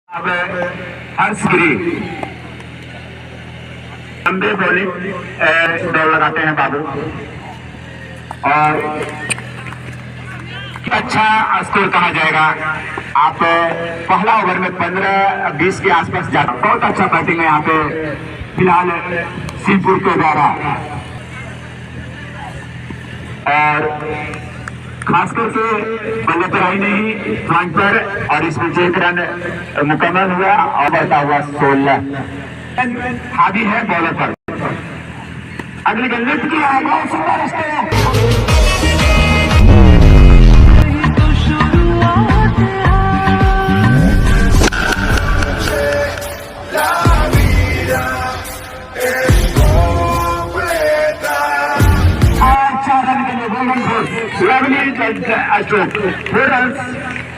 अब हर्षगिरी लंबे बॉलिंग दौड़ लगाते हैं बाबू और अच्छा स्कोर कहा जाएगा। आप पहला ओवर में 15-20 के आसपास जाता, बहुत अच्छा बैटिंग है यहाँ पे फिलहाल सिंहपुर के द्वारा और खास करके बल्ले पर आई नहीं फ्रंट पर और इसमें 1 रन मुकम्मल हुआ और बढ़ता हुआ 16 हावी है बॉलर पर। अगली गेंद लिफ्ट किया है, बहुत सुंदर स्टेप।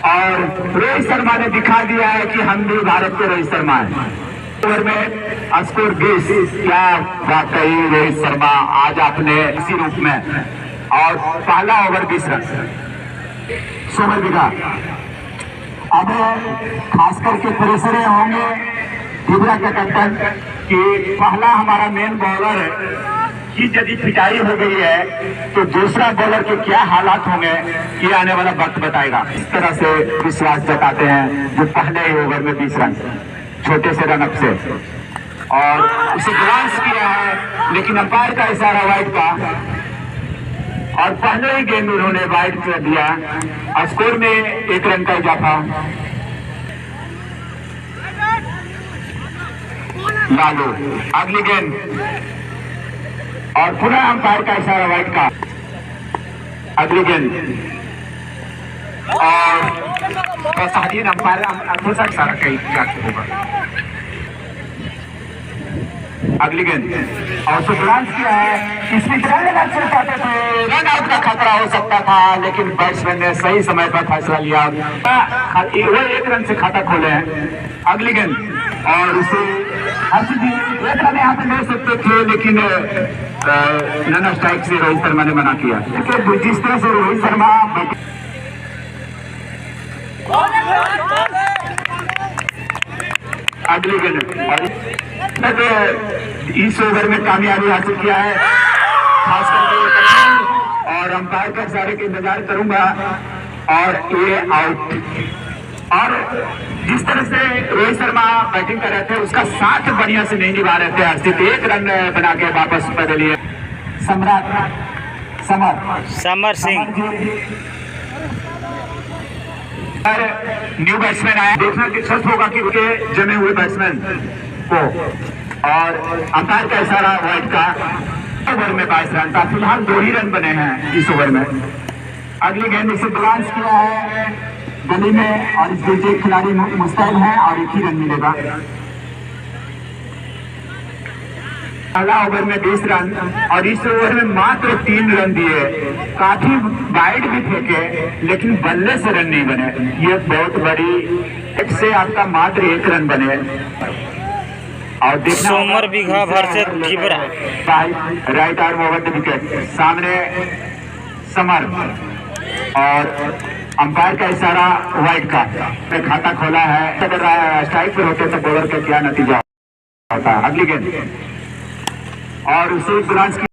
और रोहित शर्मा ने दिखा दिया है कि हम भी भारत के रोहित शर्मा हैं। ओवर में स्कोर 20। क्या बात कही रोहित शर्मा आज आपने इसी रूप में, और पहला ओवर 20 रन 16 बिघा। अब खास करके प्रेशर होंगे त्रिपुरा का कैप्टन कि पहला हमारा मेन बॉलर की यदि पिटाई हो गई है तो दूसरा बॉलर के क्या हालात होंगे ये आने वाला वक्त बताएगा। इस तरह से विश्वास जताते हैं जो पहले ही ओवर में 20 रन छोटे से रनअप से, और उसे ग्लांस किया है लेकिन अंपायर का इशारा वाइड का और पहले ही गेंद उन्होंने वाइड कर दिया। स्कोर में 1 रन का इजाफा। लालू अगली गेंद और पुनः अंपायर का इशारा वाइड का। अगली गेंद और साधीन अंपायर दूसरा इशारा कहीं होगा। अगली गेंद और सुब्रांश किया है, इसमें चाहते थे रन आउट का खतरा हो सकता था लेकिन बैट्समैन ने सही समय पर फैसला लिया, वो 1 रन से खाता खोले हैं। अगली गेंद और उसे एक रन यहाँ पे ले सकते थे लेकिन नन स्ट्राइक से रोहित शर्मा ने मना किया। जिस तरह से रोहित शर्मा अगली गेंद और इस ओवर में कामयाबी हासिल किया है, खास करके और अंपायर का इशारे का इंतजार करूंगा और ये आउट। और जिस तरह से रोहित शर्मा बैटिंग कर रहे थे उसका साथ बढ़िया से नहीं निभा रहे थे हर्षित, 1 रन बना के वापस बदलिए। समर सिंह न्यू बैट्समैन आया, देखना दिलचस्प होगा कि उनके जमे हुए बैट्समैन को, और अंपायर का इशारा वाइड का। ओवर में 22 रन था, फिलहाल 2 ही रन बने हैं इस ओवर में। अगली गेंद इसे ग्लांस किया है गली में और इस बीच एक खिलाड़ी मुस्तैद है और 1 ही रन मिलेगा। पहला ओवर में 20 रन और इस ओवर में मात्र 3 रन दिए, काफी वाइड भी फेंके लेकिन बल्ले से रन नहीं बने। ये बहुत बड़ी एक से आपका मात्र 1 रन बने और देखना सोमर बीघा भर से right arm over the wicket सामने समर और अंपायर का इशारा वाइड का खाता खोला है। अगर स्ट्राइक पर होते तो बॉलर का क्या नतीजा होता है। अगली गेंद और उसे ग्लांस की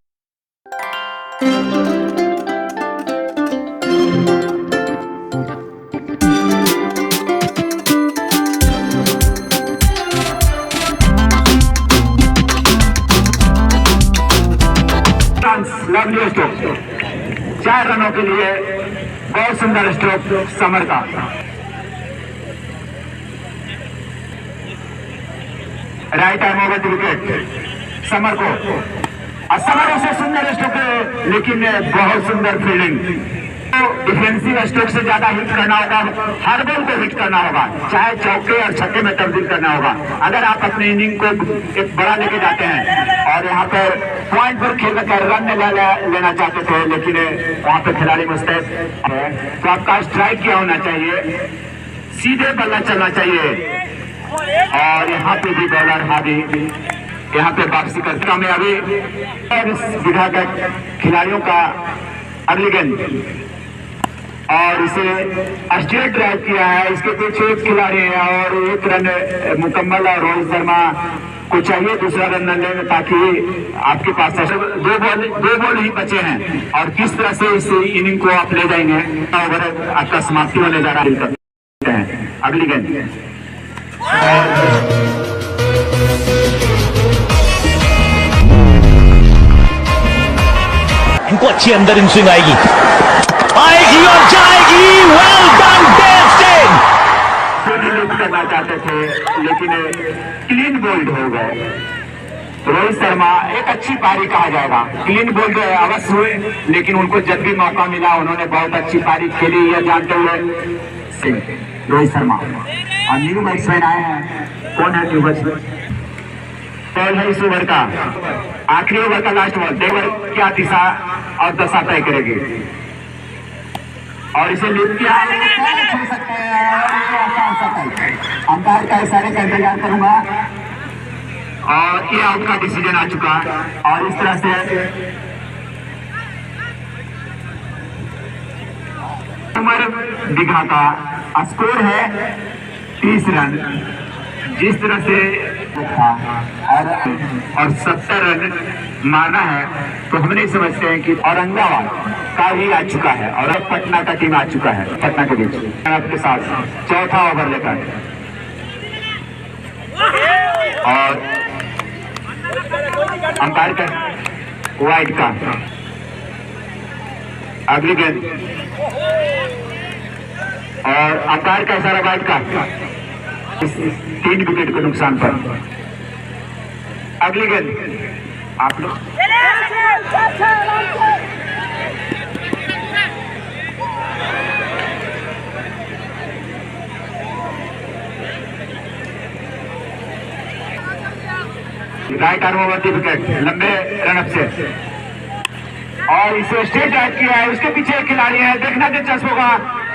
लवली स्ट्रोक 4 रनों के लिए, बहुत सुंदर स्ट्रोक समर का। Right arm over the wicket summer को, और समर से सुंदर स्ट्रोक लेकिन बहुत सुंदर फील्डिंग। तो डिफेंसिव स्ट्रोक से ज्यादा हिट करना होगा, हर बॉल को हिट करना होगा, चाहे चौके और छक्के में तब्दील करना होगा। अगर आप अपने इनिंग को एक बड़ा लेके जाते हैं और यहाँ पर पॉइंट पर खेल कर रन लेना चाहते थे लेकिन वहाँ पे खिलाड़ी मुस्तैद है तो आपका स्ट्राइक क्या होना चाहिए, सीधे बल्ला चलना चाहिए। और यहाँ पे भी बॉलर हावी यहाँ पे वापसी करते कामयाबी और इस विधा का खिलाड़ियों का। अगली गेंद और इसे स्ट्रेट ड्राइव किया है। इसके पीछे एक खिलाड़ी है और 1 रन मुकम्मल और रोहित शर्मा को चाहिए दूसरा रन न लेने, ताकि आपके पास दो बॉल ही बचे हैं और किस तरह से इस इनिंग को आप ले जाएंगे। ओवर आपका समाप्ति होने जा रहा है। अगली गेंद इनको अच्छी अंदर इन स्विंग आएगी और जाएगी। Well done Dave Steyn. करना चाहते थे लेकिन क्लीन बोल्ड हो गए। रोहित शर्मा एक अच्छी पारी कहा जाएगा। क्लीन बोल्ड अवश्य हुए, लेकिन उनको जब भी मौका मिला उन्होंने बहुत अच्छी पारी खेली, यह जानते हुए सिंह रोहित शर्मा। और न्यू बैट्समैन आए हैं। कौन है न्यू बैट्समैन? बॉल है इस ओवर का, आखिरी ओवर का लास्ट बॉल। देवर क्या दिशा और दशा तय करेगी और इसे लिफ्ट किया छू सकते हैं। अंपायर का इशारे का इंतजार करूंगा और ये आउट का डिसीजन आ चुका और इस तरह से उमर दिघा का स्कोर है 30 रन। जिस तरह से और 70 रन मारना है तो हम नहीं समझते हैं कि औरंगाबाद का ही आ चुका है और अब पटना का टीम आ चुका है। पटना के बीच आपके साथ चौथा ओवर लेकर और अंपायर का वाइड का अगली गेंद और अंपायर का इशारा वाइड का 3 विकेट के नुकसान पर। अगली गेंद आप लोग राइट आर्म ओवर विकेट लंबे रनअप से और इसे स्ट्रेट ड्राइव किया है। उसके पीछे एक खिलाड़ी है, देखना दिलचस्प होगा।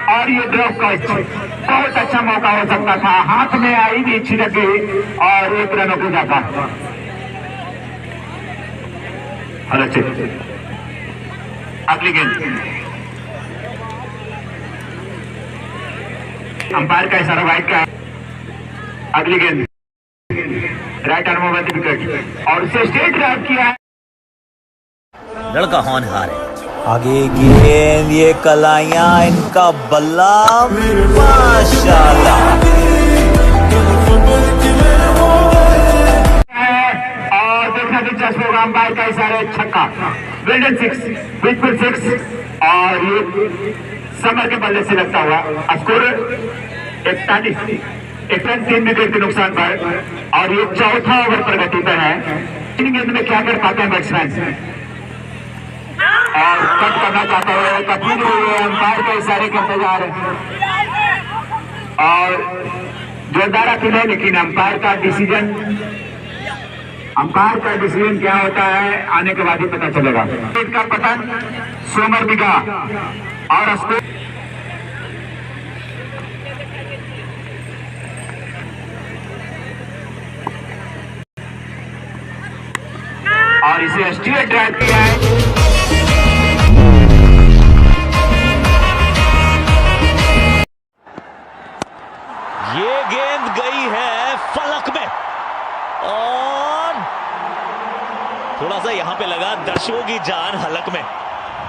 और ये ड्रॉप का बहुत अच्छा मौका हो सकता था, हाथ में आई भी छिड़क गई और 1 रन हो जाता। अगली गेंद अंपायर का इशारा वाइड का। अगली गेंद राइट आर्म ओवर विकेट और उसे स्ट्रेट ड्राइव किया है। लड़का होनहार है। आगे गेंद, ये कलाइयां, इनका बल्ला, माशाल्लाह। और देखना दिलचस्प होगा, अंपायर का इशारा छक्का, बिल्डन 6, बिल्कुल 6 और ये समर के बल्ले से लगता हुआ। स्कोर 41, 1 रन 3 विकेट के नुकसान पर और ये चौथा ओवर प्रगति पर है। इन गेंद में क्या कर पाते हैं बैट्समैन और कट करना चाहते हुए कभी भी अंपायर के इशारे का इंतजार और जोरदार अपील है, लेकिन अंपायर का डिसीजन क्या होता है आने के बाद ही पता चलेगा। का पतन सोमर बिगा और स्कोर और इसे स्ट्रेट ड्राइव किया है। ये गेंद गई है फलक में और थोड़ा सा यहाँ पे लगा दर्शकों की जान हलक में।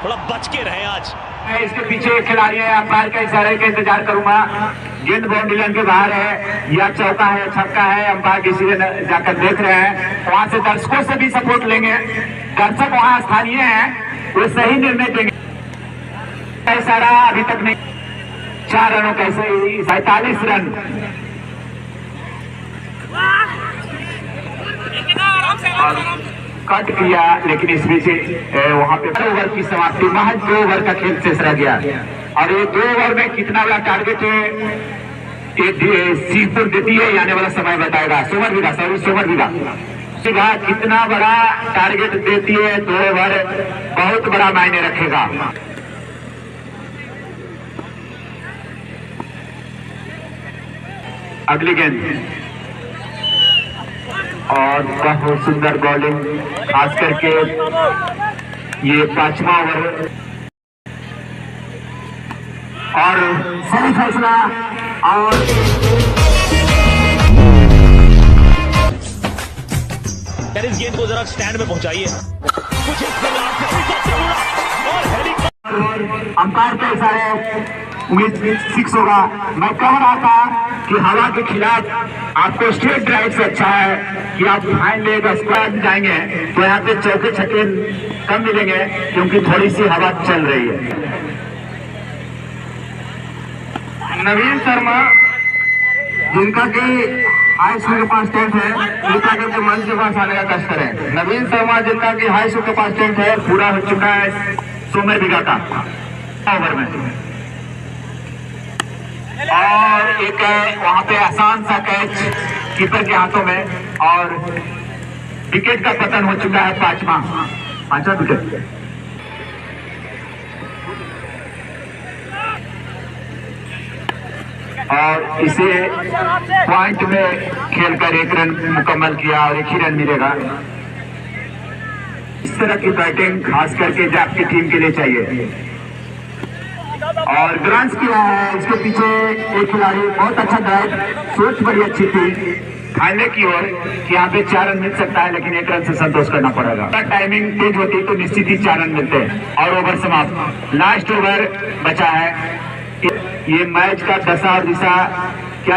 थोड़ा बच के रहे आज। इसके पीछे एक खिलाड़ी है, अंपायर के इशारे का इंतजार करूंगा। गेंद बाउंड्री लाइन के बाहर है, या चौका है छक्का है, अंपायर डिसीजन जाकर देख रहे हैं। वहां से दर्शकों से भी सपोर्ट लेंगे। दर्शक वहां स्थानीय हैं, वो सही निर्णय देंगे। इशारा अभी तक नहीं, 4 रनों का 47 रन। कट किया, लेकिन इस बीच वहां पे 2 ओवर की समाप्ति, महज 2 ओवर का खेल शेष रह गया और ये 2 ओवर में कितना बड़ा टारगेट सीधपुर देती है, आने वाला समय बताएगा। सोमर विधा कितना बड़ा टारगेट देती है, 2 ओवर बहुत बड़ा मायने रखेगा। अगली गेंद और बहुत सुंदर बॉलिंग, खास करके ये 5वां ओवर और सही फैसला। और यार इस गेंद को जरा स्टैंड में पहुंचाइए कुछ इस प्रकार से हेलीकॉप्टर उड़ा और हेलीकॉप्टर अंपायर के इशारे उम्मीद 6 होगा। मैं कह रहा था कि हवा के खिलाफ आपको स्ट्रेट ड्राइव से अच्छा है कि आप फाइन लेगा स्क्वाड जाएंगे तो यहाँ पे चौके छक्के कम मिलेंगे क्योंकि थोड़ी सी हवा चल रही है। नवीन शर्मा जिनका कि हाई स्कूल के पास टेंट है, कृपया करके मंच के पास आने का कष्ट करें। नवीन शर्मा जिनका कि हाई स्कूल के पास टेंट है, पूरा हो चुका है 100 बीघा का ओवर में। और एक वहां पे आसान सा कैच कीपर के हाथों में और विकेट का पतन हो चुका है पांचवा विकेट। और इसे पॉइंट में खेलकर 1 रन मुकम्मल किया और 1 ही रन मिलेगा। इस तरह की बैटिंग खास करके जो आपकी टीम के लिए चाहिए। और ग्रांस किया है, इसके पीछे एक खिलाड़ी बहुत अच्छा ड्राइव, सोच बड़ी अच्छी थी खाने की ओर कि यहाँ पे 4 रन मिल सकता है, लेकिन 1 रन से संतोष करना पड़ेगा। टाइमिंग तेज होती तो निश्चित ही 4 रन मिलते हैं। और ओवर समाप्त, लास्ट ओवर बचा है। ये मैच का दशा और दिशा क्या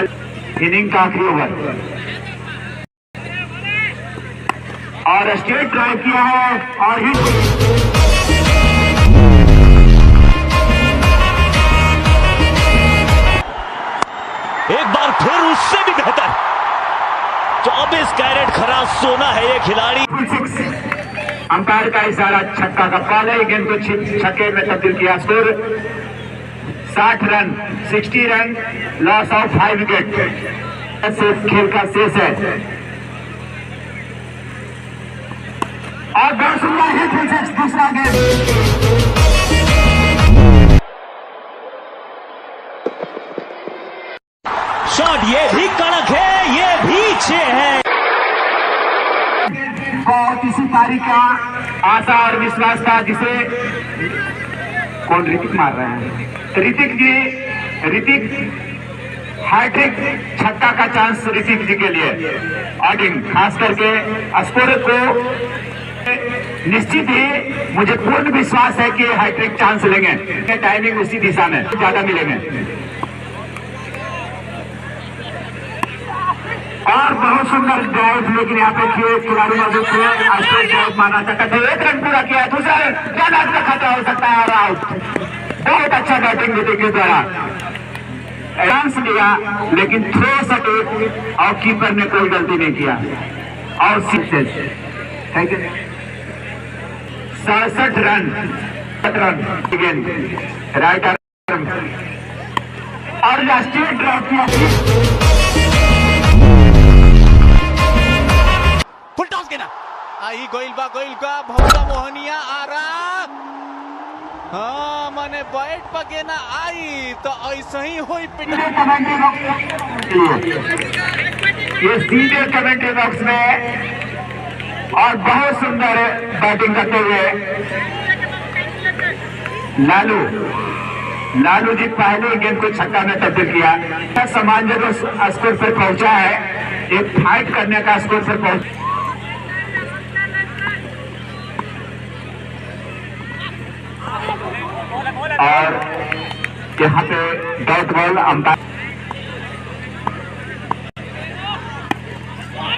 इनिंग का आखिरी ओवर और स्ट्रेट ड्राइव किया है और हिट। एक बार फिर उससे भी बेहतर 24 कैरेट खरा सोना है ये खिलाड़ी। अंपायर का इशारा छक्का का कॉल है। गेंद को छक्के में तब्दील किया। Score 60 run, 60 run, loss of 5 wicket. खेल का शेष है और बहुत सुंदर हिट। दूसरा गेंद शॉट, ये भी कड़क है, ये भी 6 है। बहुत इसी तारीख का आशा और विश्वास था जिसे कौन ऋतिक मार रहे हैं। ऋतिक हैट्रिक छक्का का चांस ऋतिक जी के लिए। ऑडिंग खास करके स्कोर को निश्चित ही मुझे पूर्ण विश्वास है कि हैट्रिक चांस लेंगे। टाइमिंग उसी दिशा में ज्यादा मिलेंगे। और बहुत सुंदर ड्राइव, लेकिन यहाँ पे खिलाड़ी मौजूद थे। स्ट्रेट ड्राइव माना सकता था। 1 रन पूरा किया, दूसरा रन का खतरा हो सकता है और आउट। बहुत अच्छा बैटिंग ऋतिक के द्वारा, चांस लिया लेकिन थ्रो सके और कीपर ने कोई गलती नहीं किया और 67 रन राइट आर्म और स्ट्रेट ड्राइव किया। फुल टॉस के ना आई गोइल का भौरा मोहनिया आ रहा। हाँ मने बैट पके ना आई तो ऐसे ही हुई पिटा। ये सीधे कमेंट्री बॉक्स में और बहुत सुंदर बैटिंग करते हुए लालू जी पहले गेंद को छक्का में तब्दील किया। सम्मानजनक स्कोर पर पहुंचा है, एक फाइट करने का स्कोर पर पहुंचा। और यहाँ पे डॉट बॉल अंपायर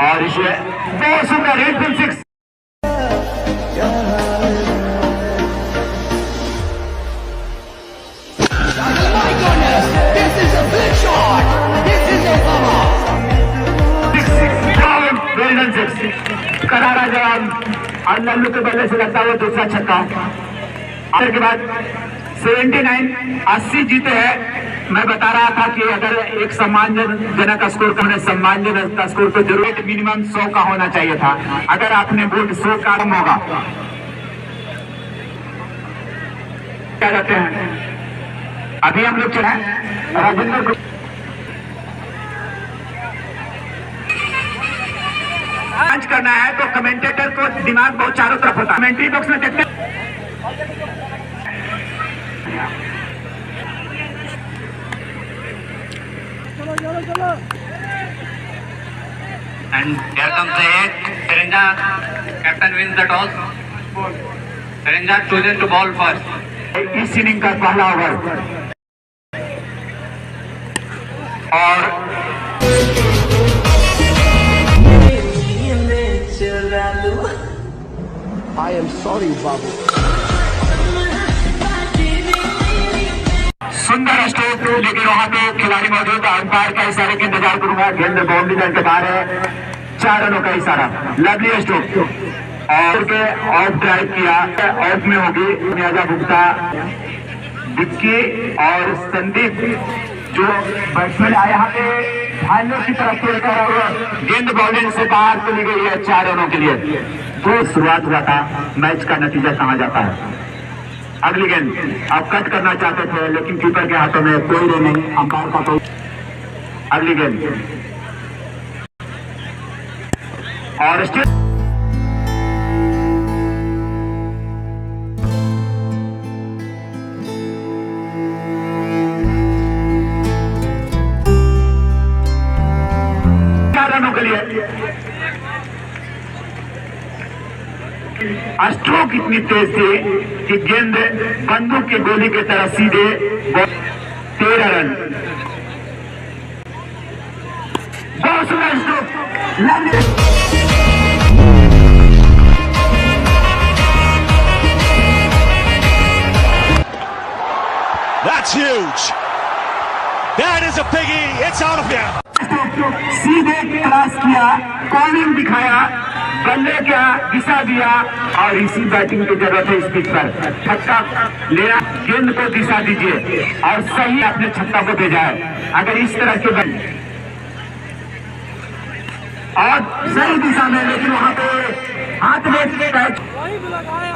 और इसे बहुत सुंदर हिट 6। करारा जवाब और लल्लू के बल्ले से लगता हुआ दूसरा छक्का। के बाद 80 जीते हैं। मैं बता रहा था कि अगर एक सम्मानजनक स्कोर का होने सम्मानजनक स्कोर तो जरूर मिनिमम 100 का होना चाहिए था। अगर आपने बोल्ड 100 का कम होगा क्या कहते हैं। अभी हम लोग चले राजेंद्र को जांच करना है तो कमेंटेटर को दिमाग बहुत चारों तरफ होता है। कमेंट्री बॉक्स में देखते And here comes the 8. Terenja, captain wins the toss. Terenja chooses to bowl first. इस इनिंग का पहला ओवर और I am sorry, Babu. सुंदर स्ट्रोक, लेकिन वहां पे खिलाड़ी मौजूद, अंपायर का इशारे का इंतजार करूंगा। गेंद बाउंड्री का इंतजार है, 4 रनों का इशारा। लवली स्ट्रोक और के ऑफ ड्राइव किया, ऑफ में होगी नियाजा गुप्ता, डिक्की और संदीप जो बैट्समैन आया यहाँ पे भाइयों की तरफ से गेंद बाउंड्री से बाहर चली गई है 4 रनों के लिए। तो शुरुआत हुआ था, मैच का नतीजा कहाँ जाता है। अगली गेंद आप कट करना चाहते थे, लेकिन कीपर के हाथों में कोई रन नहीं, अंपायर का कोई। अगली गेंद और रनों के लिए स्ट्रोक इतनी तेज थी कि गेंद बंदूक की गोली की तरह सीधे 13 रन। बहुत सुंदर stroke. That's huge. That is a biggie. It's out of here. सीधे क्रॉस किया, कॉर्निंग दिखाया, बल्ले का दिशा दिया और इसी बैटिंग की जरूरत है इस पिच पर। छक्का लेना, गेंद को दिशा दीजिए और सही अपने छक्का को भेजा है। अगर इस तरह के और सही दिशा में, लेकिन वहां पे हाथ में कैच।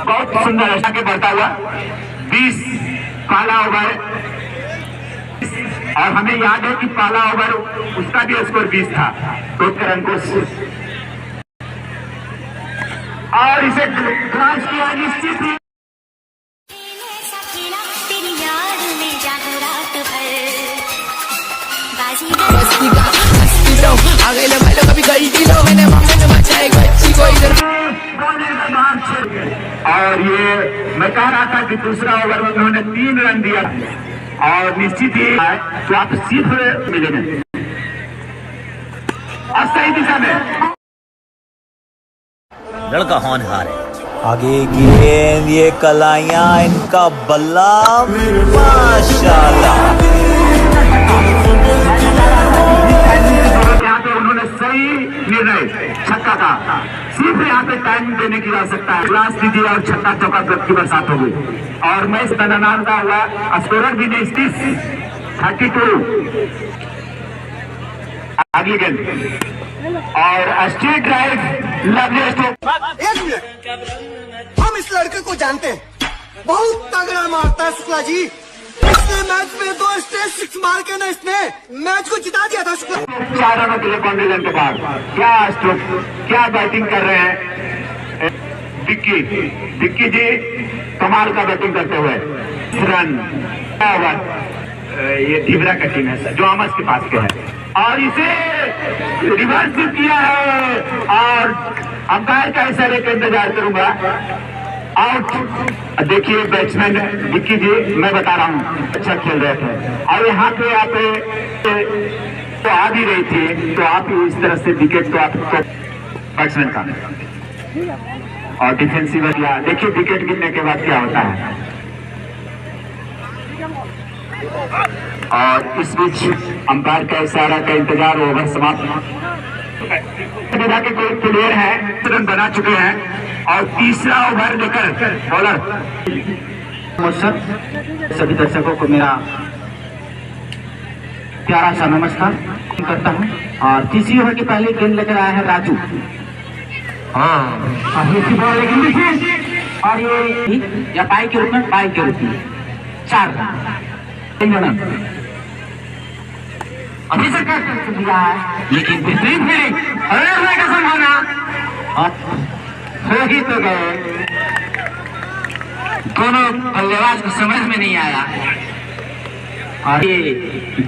बहुत सुंदर ऐसा के बढ़ता हुआ 20 पहला ओवर, और हमें याद है कि पहला ओवर उसका भी स्कोर 20 था। तो रन को और इसे क्रॉस किया निश्चित ही। और ये मैं कह रहा था कि दूसरा ओवर में उन्होंने 3 रन दिया और निश्चित ही तो आप सिर्फ मिलेंगे और सही दिशा में। लड़का होनहार है। आगे गेंद, ये कलाइयां, इनका बल्ला, माशाल्लाह। यहाँ पे उन्होंने सही निर्णय छक्का का, सिर्फ यहाँ पे टाइम देने की आवश्यकता है। क्लास दीजिए और छक्का चौका की बरसात होगी और मैच तनानादा हुआ। स्कोरर भी नहीं 32। अगली गेंद और स्ट्रेट ड्राइव, लवली स्ट्रोक। एक मिनट, हम इस लड़के को जानते हैं, बहुत तगड़ा मारता है शुक्ला जी। इसने मैच में 2 स्ट्रेट 6 मार के ना इसने मैच को जिता दिया था शुक्ला। 4 रनों के लिए बाउंड्री लाइन के बाद क्या स्ट्रोक, क्या बैटिंग कर रहे हैं डिक्की जी, कमाल का बैटिंग करते हुए। रन ये ढिबरा का टीम है जो आमस के पास के है और इसे रिवर्स किया है और अंपायर का इशारे का इंतजार करूंगा। आउट। देखिए बैट्समैन डिक्की जी, मैं बता रहा हूँ अच्छा खेल रहे थे और यहाँ पे आप तो आ भी रही थी, तो आप इस तरह से विकेट तो आपको बैट्समैन का और डिफेंसिव एरिया। देखिए विकेट गिरने के बाद क्या होता है। और इस बीच अंपायर का इशारा का इंतजार, ओवर समाप्त। के कोई प्लेयर है, रन बना चुके हैं और तीसरा ओवर लेकर बॉलर। सभी दर्शकों को मेरा प्यारा सा नमस्कार करता हूं। और तीसरी ओवर की पहले गेंद लेकर आया है राजू। और ये या पाई के रूप में, पाई के रूप में 4 रन। अभी से कर दिया है, लेकिन बेहतरीन फील्डिंग का संभावना हो ही तो गए। दोनों बल्लेबाज को समझ में नहीं आया और ये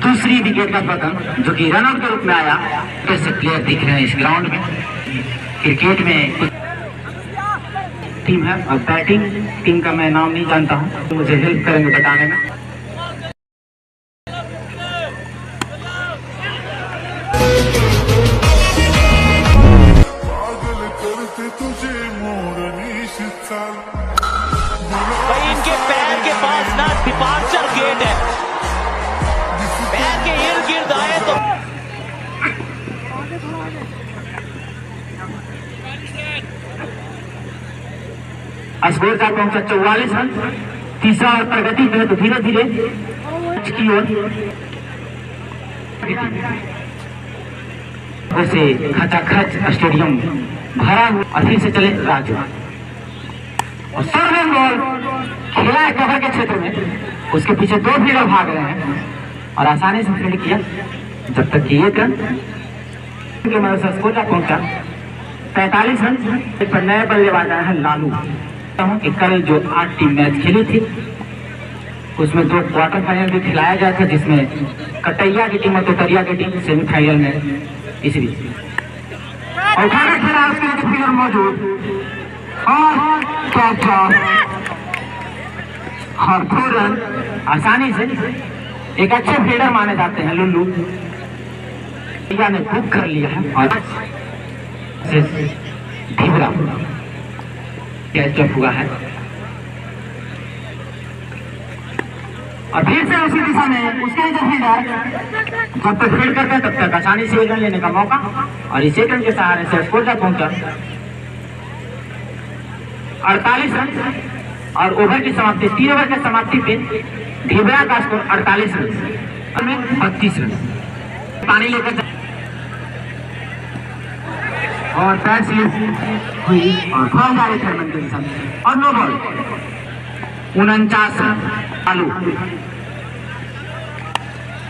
दूसरी विकेट का पतन जो कि रनआउट के रूप में आया। कैसे प्लेयर दिख रहे हैं इस ग्राउंड में। क्रिकेट में कुछ टीम है और बैटिंग टीम का मैं नाम नहीं जानता हूँ, तो मुझे हेल्प करेंगे बताने में। भाई इनके पैर के पास ना डिपार्चर गेट है, पैर के इर्द गिर्द आए तो स्कोर का पहुंचा 44 रन। तीसरा और प्रगति में तो धीरे धीरे की ओर वैसे खचाखच स्टेडियम भरा हुआ। और फिर से चले राजू और सर्वन बॉल खेला है कवर के क्षेत्र में। उसके पीछे दो फील्डर भाग रहे हैं और आसानी से फील्ड किया, जब तक कि एक रन की मदद से स्कोर का पहुंचा 45 रन पर। नए बल्लेबाज आए हैं लालू। कि कल जो 8 टीम मैच खेली थी उसमें 2 क्वार्टर फाइनल भी खिलाया गया था, जिसमें कटैया की टीम और तोतरिया की टीम सेमीफाइनल में इस बीच और खाना खेला उसके फील्डर मौजूद और दो रन आसानी से। एक अच्छे फील्डर माने जाते हैं लुल्लू, ने बुक कर लिया है और ढीबरा कैच ड्रॉप हुआ है। और फिर से उसी दिशा में उसके जो फील्डर जब तक फील्ड करते हैं तब तक आसानी से 1 रन लेने का मौका। और इस 1 रन के सहारे से स्कोर तक पहुंचा 48 रन। और ओवर की समाप्ति 3 ओवर की समाप्ति पे ढीबरा का स्कोर 48 रन में 32 रन। पानी लेकर और बैट स्लिप हुई और फॉल जारी थर्मन के साथ और नो बॉल 49 रन। आलू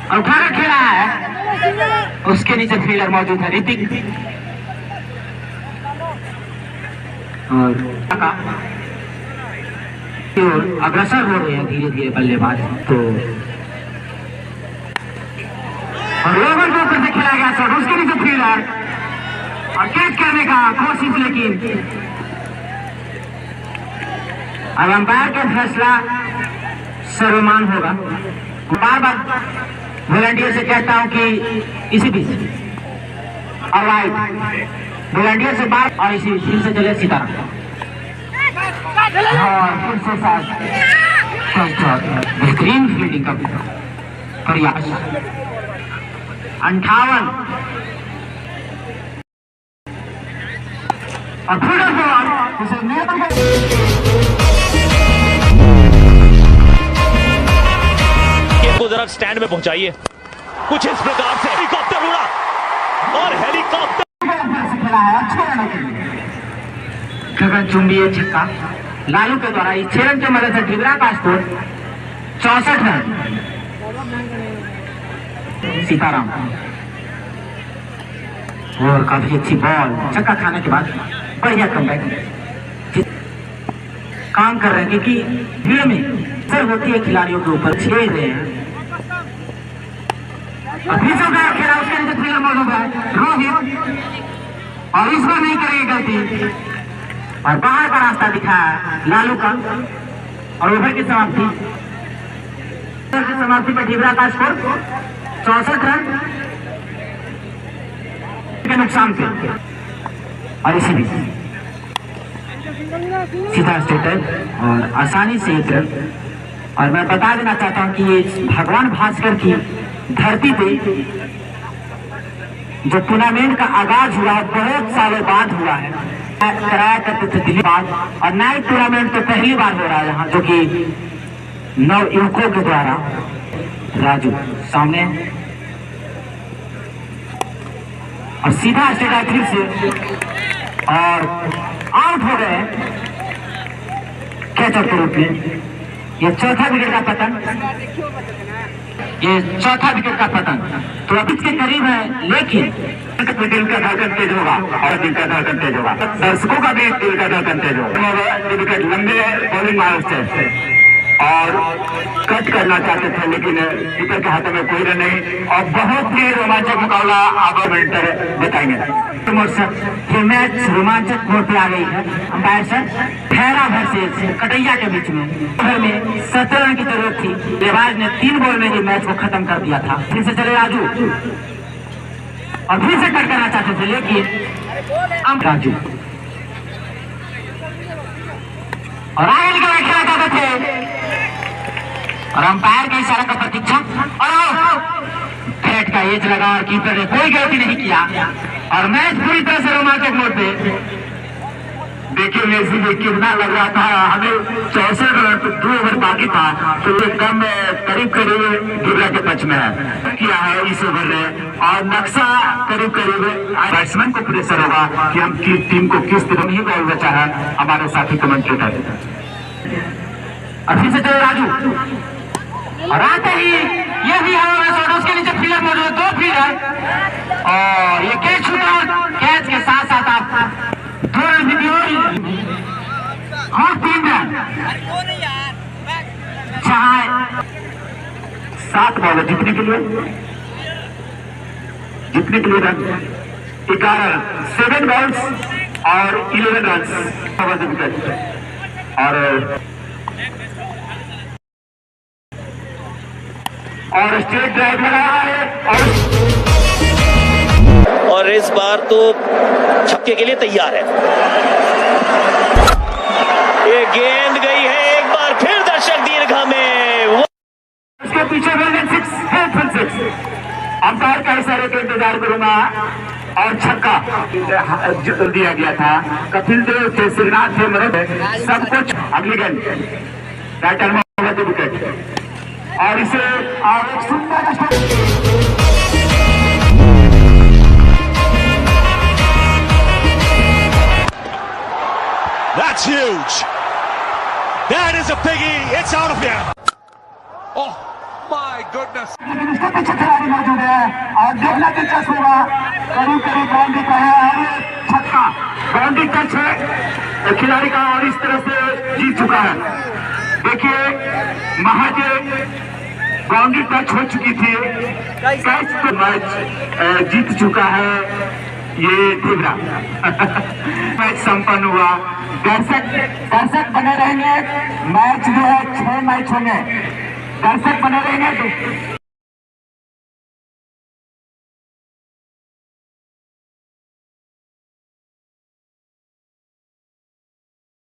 और उठाना खेला है, उसके नीचे फील्डर मौजूद है ऋतिक और अग्रसर हो रहे हैं धीरे धीरे बल्लेबाज। तो और ओवर के ऊपर से खेला गया शॉट, उसके नीचे फील्डर और कैच करने का कोशिश, लेकिन अब अंपायर का फैसला सर्वमान होगा। बार बार वॉलंटियर से कहता हूं कि इसी बीच और राइट वॉलंटियर से बात और इसी फिर से चले सितारा और फिर से बेहतरीन फील्डिंग का प्रयास 58 और फील्डर बॉल उसे को जरा स्टैंड में पहुंचाइए। कुछ इस प्रकार से हेलीकॉप्टर उड़ा और हेलीकॉप्टर खेला है अच्छे रनों के लिए। गगन चुंबीय छक्का लालू के द्वारा इस 6 रन की मदद से ढीबरा का स्कोर 64 रन। सीताराम और काफी अच्छी बॉल, छक्का खाने के बाद बढ़िया कमबैक काम कर रहे हैं, क्योंकि भीड़ में सर होती है खिलाड़ियों के ऊपर छेड़ रहे हैं। खेला उसके नीचे फील्डर मौजूद है रोहित और इस बार नहीं करेंगे गलती और बाहर का रास्ता दिखाया लालू का और ओवर की समाप्ति पर ढीबरा का स्कोर 64 रन के नुकसान पे। और इसी बीच सीधा स्टेटर और आसानी से 1 रन। और मैं बता देना चाहता हूं कि ये भगवान भास्कर की धरती पे जो टूर्नामेंट का आगाज हुआ है बहुत सालों बाद हुआ है। कराया करते थे दिल्ली बाद, और नाइट टूर्नामेंट तो पहली बार हो रहा है यहाँ, जो कि नव युवकों के द्वारा। राजू सामने और सीधा स्टेट फिर से और आउट हो गए कैचर के रूप में। ये चौथा विकेट का पतन, ये चौथा विकेट का पतन तो अभी के करीब है, लेकिन दिल का धड़कन तेज होगा और दिल का धड़कन तेज होगा, दर्शकों का भी दिल का धड़कन तेज होगा। विकेट लंबे बॉलिंग मार्ग से और कट करना चाहते थे, लेकिन कीपर के हाथों में कोई रन नहीं और बहुत ही रोमांचक मुकाबला आप मिनटर बताएंगे। ये मैच रोमांचक मोड़ पे आ गई है। Umpire sir, Khaira versus Kataiya के बीच में ओवर में 17 रन की जरूरत थी। देवाज ने 3 बॉल में ये मैच को खत्म कर दिया था। फिर से चले राजू और फिर से कट करना चाहते थे, लेकिन राजू और आगे निकल खेला चाहते थे और अंपायर के इशारे का प्रतीक्षा और बैट का एज लगा और कीपर ने कोई गलती नहीं किया और मैच पूरी तरह से रोमांचक मोड पे। देखिए मेसी देख कितना लग रहा था, हमें 64 रन तो 2 ओवर बाकी था, तो एकदम करीब करीब गिरला के पक्ष में है किया है इस ओवर ने और नक्शा करीब करीब बैट्समैन को प्रेशर होगा कि हम टीम को किस तरह ही बॉल बचा है। हमारे साथी कमेंटेटर और फिर से चले राजू और आते ही ये भी हवा उसके नीचे फील्डर मौजूद है, 2 फील्डर और ये कैच शूटर, कैच के साथ साथ आप 2 रन भी और 3 रन। चाहे 7 बॉल जीतने के लिए रन 11 7 बॉल्स और 11 रन और स्ट्रेट ड्राइव लगाया है और इस बार तो छक्के के लिए तैयार है। ये गेंद गई है एक बार फिर दर्शक दीर्घा में। उसके पीछे 6 अंपायर का इशारे का इंतजार करूंगा और छक्का दिया गया था। कपिल देव थे, श्रीनाथ थे, मनोज सब कुछ। अगली गेंद बैटर में विकेट और इसे और एक सुंदर That's huge. That is a biggie. It's out of here. Oh my goodness. इसके पीछे खिलाड़ी मौजूद है और देखना दिलचस्प होगा। करीब बाउंड्री का है और ये छक्का बाउंड्री टच है खिलाड़ी का और इस तरह से जीत चुका है। देखिए महादेव बाउंड्री टच हो चुकी थी, कैच तो मैच जीत चुका है ये दिवरा। मैच संपन्न हुआ। दर्शक बने रहेंगे। मैच जो है 6 मैच होंगे। दर्शक बने रहेंगे।